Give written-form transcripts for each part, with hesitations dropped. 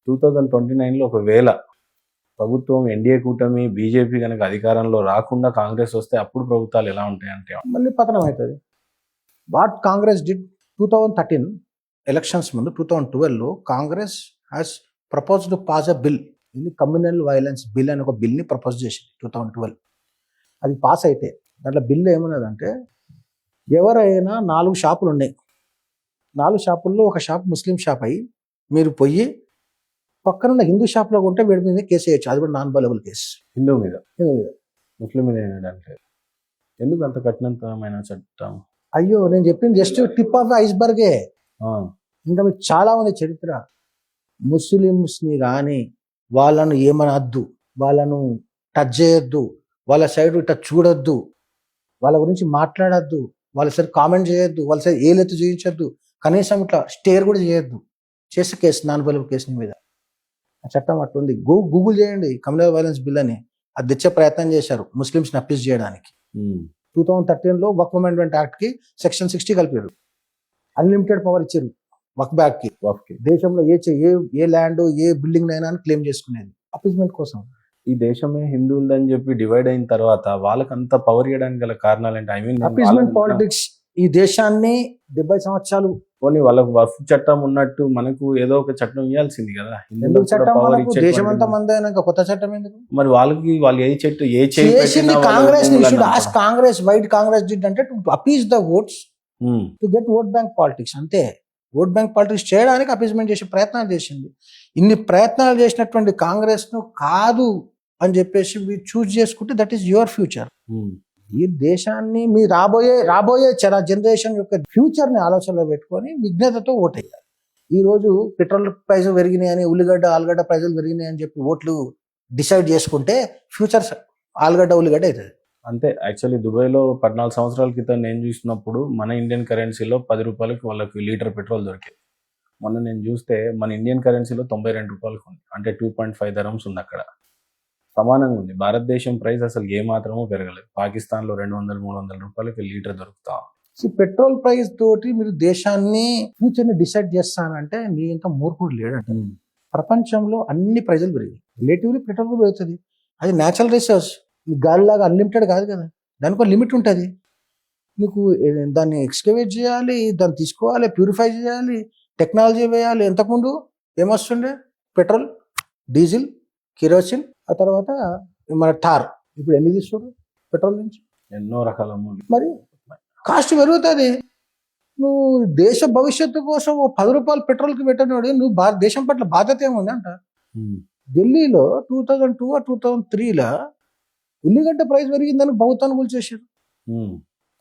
2029లో ఒకవేళ ప్రభుత్వం ఎన్డీఏ కూటమి బీజేపీ కనుక అధికారంలో రాకుండా కాంగ్రెస్ వస్తే అప్పుడు ప్రభుత్వాలు ఎలా ఉంటాయంటే మళ్ళీ పతనం అవుతుంది. వాట్ కాంగ్రెస్ డిడ్ 2013 ఎలక్షన్స్ ముందు 2012లో Congress has propose to pass a bill, ఇది కమ్యూనల్ వైలెన్స్ బిల్ అని ఒక బిల్ని ప్రపోజ్ చేసింది 2012. అది పాస్ అయితే దాంట్లో బిల్ ఏమన్నదంటే ఎవరైనా 4 షాపులు ఉన్నాయి, 4 షాపుల్లో ఒక షాప్ ముస్లిం షాప్ అయ్యి మీరు పోయి పక్కనున్న హిందూ షాప్లో ఉంటే వీడి మీద కేసు వేయచ్చు, అది కూడా నాన్ బలబుల్ కేసు. హిందూ మీద ముస్లిం మీద ఏంటంటే ఎందుకు అంత కఠినతరమైన చట్టం? అయ్యో నేను చెప్పింది జస్ట్ టిప్ ఆఫ్ ఐస్బర్గే, ఇంకా మీకు చాలా ఉంది చరిత్ర. ముస్లిమ్స్ని కానీ వాళ్ళను ఏమనద్దు, వాళ్ళను టచ్ చేయొద్దు, వాళ్ళ సైడ్ ఇట్లా చూడొద్దు, వాళ్ళ గురించి మాట్లాడద్దు, వాళ్ళ సైడ్ కామెంట్ చేయొద్దు, వాళ్ళ సైడ్ ఏలెత్తు చేయించొద్దు, కనీసం ఇట్లా స్టేర్ కూడా చేయొద్దు. చేసే కేసు నాన్ బలబుల్ కేసు మీద ఆ చట్టం అట్టుంది. గూగుల్ చేయండి కమ్యూనల్ వైలెన్స్ బిల్ అని, అది తెచ్చే ప్రయత్నం చేశారు ముస్లిమ్స్ని అప్పీస్ చేయడానికి. 2013లో వక్ఫ్ అమెండ్మెంట్ యాక్ట్కి సెక్షన్ 60 కలిపారు, అన్లిమిటెడ్ పవర్ ఇచ్చారు వక్ఫ్ బ్యాక్కి. దేశంలో ఏ ల్యాండ్ ఏ బిల్డింగ్ అయినా క్లెయిమ్ చేసుకునేది అపీస్మెంట్ కోసం. ఈ దేశమే హిందువులని చెప్పి డివైడ్ అయిన తర్వాత వాళ్ళకంత పవర్ ఇవ్వడానికి గల కారణాలు ఏంటి? I mean appeasement politics. ఈ దేశాన్ని 70 సంవత్సరాలు పోనీ వాళ్ళకు వక్ఫ్ చట్టం ఉన్నట్టు మనకు ఏదో ఒక చట్టం ఇవ్వాల్సింది కదా. ఎందుకు చట్టం? మనకు దేశమంతా మంది అయినాక కొత్త చట్టం ఎందుకు? మరి వాళ్ళకి వాళ్ళు ఏ చేసింది కాంగ్రెస్. కాంగ్రెస్ వైట్ కాంగ్రెస్ డిడ్ అంటే to appease the votes, to get vote bank politics, అంతే. ఓట్ బ్యాంక్ పాలిటిక్స్ చేయడానికి అపీస్మెంట్ చేసే ప్రయత్నాలు చేసింది. ఇన్ని ప్రయత్నాలు చేసినటువంటి కాంగ్రెస్ ను కాదు అని చెప్పేసి మీరు చూస్ చేసుకుంటే దట్ ఈస్ యువర్ ఫ్యూచర్. ఈ దేశాన్ని మీ రాబోయే జనరేషన్ యొక్క ఫ్యూచర్ ని ఆలోచనలో పెట్టుకొని విజ్ఞతతో ఓటేయాలి. ఈ రోజు పెట్రోల్ ప్రైజులు పెరిగినాయని, ఆలుగడ్డ ప్రైజులు పెరిగినాయి అని చెప్పి ఓట్లు డిసైడ్ చేసుకుంటే ఫ్యూచర్ ఆలుగడ్డ ఉల్లిగడ్డ అవుతుంది. అంతే. యాక్చువల్లీ దుబాయ్లో 14 సంవత్సరాల క్రితం నేను చూసినప్పుడు మన ఇండియన్ కరెన్సీలో 10 రూపాయలకి వాళ్ళకి లీటర్ పెట్రోల్ దొరికేది. మొన్న నేను చూస్తే మన ఇండియన్ కరెన్సీలో 92 రూపాయలకు ఉంది, అంటే 2.5 dirhams ఉంది. అక్కడ సమానంగా ఉంది. భారతదేశం ప్రైస్ అసలు ఏ మాత్రమూ పెరగలేదు. పాకిస్తాన్లో 200-300 రూపాయలకి లీటర్ దొరుకుతా. పెట్రోల్ ప్రైస్ తోటి మీరు దేశాన్ని ఫ్యూచర్ని డిసైడ్ చేస్తానంటే నీ ఇంత మూర్ఖుడు లేడంట. ప్రపంచంలో అన్ని ప్రైజులు పెరిగాయి, రిలేటివ్లీ పెట్రోల్ కూడా పెరుగుతుంది. అది న్యాచురల్ రిసోర్స్, గాలిలాగా అన్లిమిటెడ్ కాదు కదా, దానికి ఒక లిమిట్ ఉంటుంది. మీకు దాన్ని ఎక్స్కవేట్ చేయాలి, దాన్ని తీసుకోవాలి, ప్యూరిఫై చేయాలి, టెక్నాలజీ వేయాలి. ఇంతకుముందు ఏమొస్తుండే? పెట్రోల్, డీజిల్, కిరోసిన్, ఆ తర్వాత మన టార్. ఇప్పుడు ఎన్ని తీసుకోరు పెట్రోల్ నుంచి? ఎన్నో రకాల. మరి కాస్ట్ పెరుగుతుంది. నువ్వు దేశ భవిష్యత్తు కోసం 10 రూపాయలు పెట్రోల్కి పెట్టినాడు, నువ్వు దేశం పట్ల బాధ్యత ఏముంది అంట. ఢిల్లీలో 2002 or 2003లో ఉల్లిగడ్డ ప్రైస్ పెరిగిందని ప్రభుత్వాన్ని కూల్చేసారు.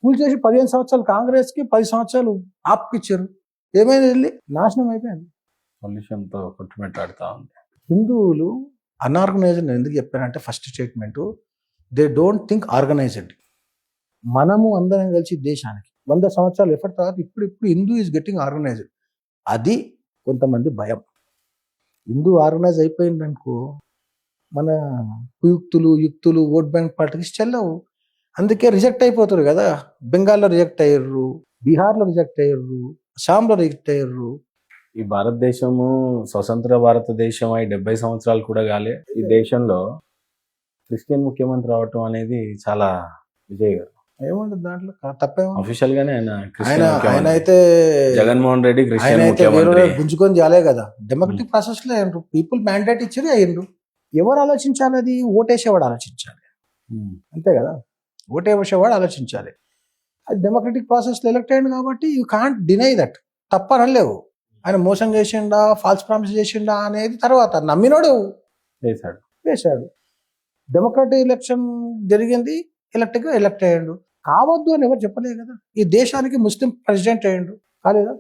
కూల్చేసి 15 సంవత్సరాలు కాంగ్రెస్కి, 10 సంవత్సరాలు ఆప్కి ఇచ్చారు. ఏమైంది? ఢిల్లీ నాశనం అయిపోయింది. పొల్యూషన్తో కొట్టుమిట్టాడుతూ ఉంది. హిందువులు అన్ఆర్గనైజ్డ్ ఎందుకు చెప్పారంటే first statement, they don't think organised. మనము అందరం కలిసి దేశానికి 100 సంవత్సరాలు ఎఫర్ట్ తర్వాత ఇప్పుడు హిందూ ఈజ్ గెట్టింగ్ ఆర్గనైజ్డ్. అది కొంతమంది భయం. హిందూ ఆర్గనైజ్ అయిపోయిందనుకో మన యుక్తులు ఓట్ బ్యాంక్ పార్టీకి చెల్లవు. అందుకే రిజెక్ట్ అయిపోతారు కదా. బెంగాల్లో రిజెక్ట్ అయ్యారు, బీహార్లో రిజెక్ట్ అయ్యారు, అస్సాంలో రిజెక్ట్ అయ్యారు. ఈ భారతదేశము స్వతంత్ర భారతదేశం అయి 70 సంవత్సరాలు కూడా కాలే. ఈ దేశంలో క్రిస్టియన్ ముఖ్యమంత్రి రావటం అనేది చాలా విజయగారు. ఏముంటుంది దాంట్లో? తప్పేమో. అఫీషియల్ గానే ఆయన అయితే జగన్మోహన్ రెడ్డి క్రిస్టియన్ ముఖ్యమంత్రి గుంజుకొని చాలే కదా. డెమోక్రటిక్ ప్రాసెస్ లో అయ్యిండ్రు, పీపుల్ మ్యాండేట్ ఇచ్చారు, అయ్యిండ్రు. ఎవరు ఆలోచించాలి? అది ఓటేసేవాడు ఆలోచించాలి, అంతే కదా. ఓటేసేవాడు ఆలోచించాలి. అది డెమోక్రటిక్ ప్రాసెస్ లో ఎలక్ట్ అయ్యింది కాబట్టి యూ కాంట్ డినై దట్. తప్పనలేవు. ఆయన మోసం చేసిండా, ఫాల్స్ ప్రామిస్ చేసిండా అనేది తర్వాత. నమ్మినోడు వేశాడు. డెమోక్రటిక్ ఎలక్షన్ జరిగింది, ఎలక్ట్ అయ్యాడు. కావద్దు అని ఎవరు చెప్పలేదు కదా. ఈ దేశానికి ముస్లిం ప్రెసిడెంట్ అయ్యాడు, కాలేదా?